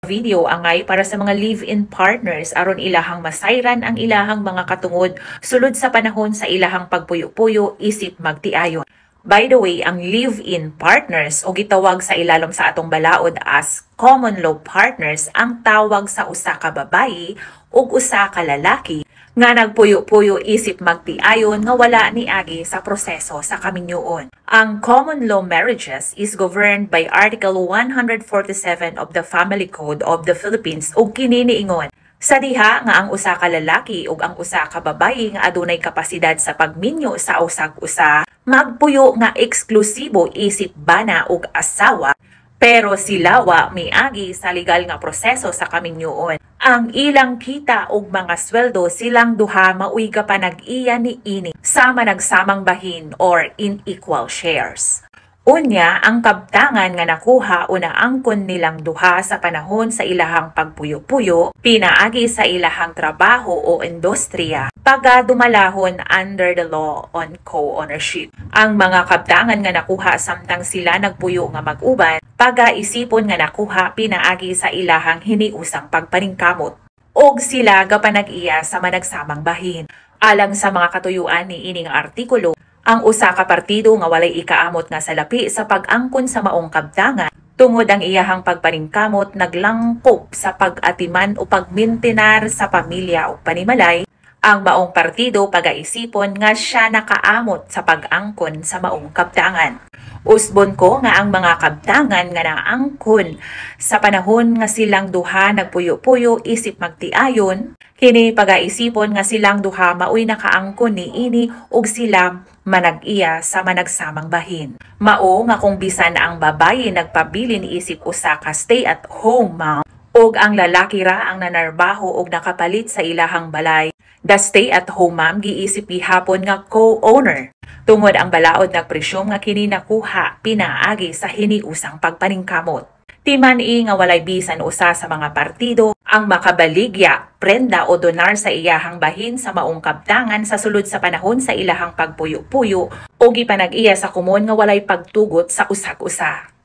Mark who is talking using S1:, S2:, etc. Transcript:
S1: Video angay para sa mga live-in partners aron ilahang masayran ang ilahang mga katungod sulod sa panahon sa ilahang pagpuyo-puyo isip magtiayon. By the way, ang live-in partners o gitawag sa ilalom sa atong balaod as common law partners ang tawag sa usa ka babayi ug usa ka lalaki nga nagpuyo-puyo isip magtiayon nga wala niagi sa proseso sa kaminyoon. Ang common law marriages is governed by Article 147 of the Family Code of the Philippines ug kini niingon sa diha nga ang usa ka lalaki ug ang usa ka babayi nga adunay kapasidad sa pagminyo sa usag-usa magpuyo nga eksklusibo isip bana ug asawa pero sila wa miagi sa legal nga proseso sa kaminyoon. Ang ilang kita ug mga sweldo silang duha mauy ka panag-iya ni ini sama nagsamang bahin or in equal shares. Unya, ang kabtangan nga nakuha o naangkon nilang duha sa panahon sa ilahang pagpuyo-puyo, pinaagi sa ilahang trabaho o industriya, pagadumalahon under the law on co-ownership. Ang mga kabtangan nga nakuha samtang sila nagpuyo nga mag-uban, pagaisipon nga nakuha pinaagi sa ilahang hiniusang pagpaningkamot. Og sila gapanag-iya sa managsamang bahin. Alang sa mga katuyuan ni ining artikulo, ang usa ka partido nga walay ikaamot nga salapi sa pag-angkon sa maong kabtangan tungod ang iyahang pagpaningkamot naglangkop sa pag-atiman o pagmintinar sa pamilya o panimalay, ang maong partido pagaisipon nga siya nakaamot sa pag-angkon sa maong kabtangan. Usbon ko nga ang mga kabtangan nga naangkon sa panahon nga silang duha nagpuyo-puyo isip magtiayon, kini pagaisipon nga silang duha maoy nakaangkon ni ini ug sila manag-iya sa managsamang bahin. Mao nga kung bisan ang babayi nagpabilin isip usa ka stay-at-home mom ug ang lalaki ra ang nanarbaho ug nakapalit sa ilahang balay, the stay-at-home mom giisip gihapon nga co-owner. Tungod ang balaod nagpresyum nga kini nakuha pinaagi sa hiniusang pagpaningkamot. Timan-i nga walay bisan usa sa mga partido ang makabaligya, prenda o donar sa iyahang bahin sa maong kabtangan sa sulod sa panahon sa ilahang pagpuyo-puyo o gipanag-iya sa komon nga walay pagtugot sa usag-usa.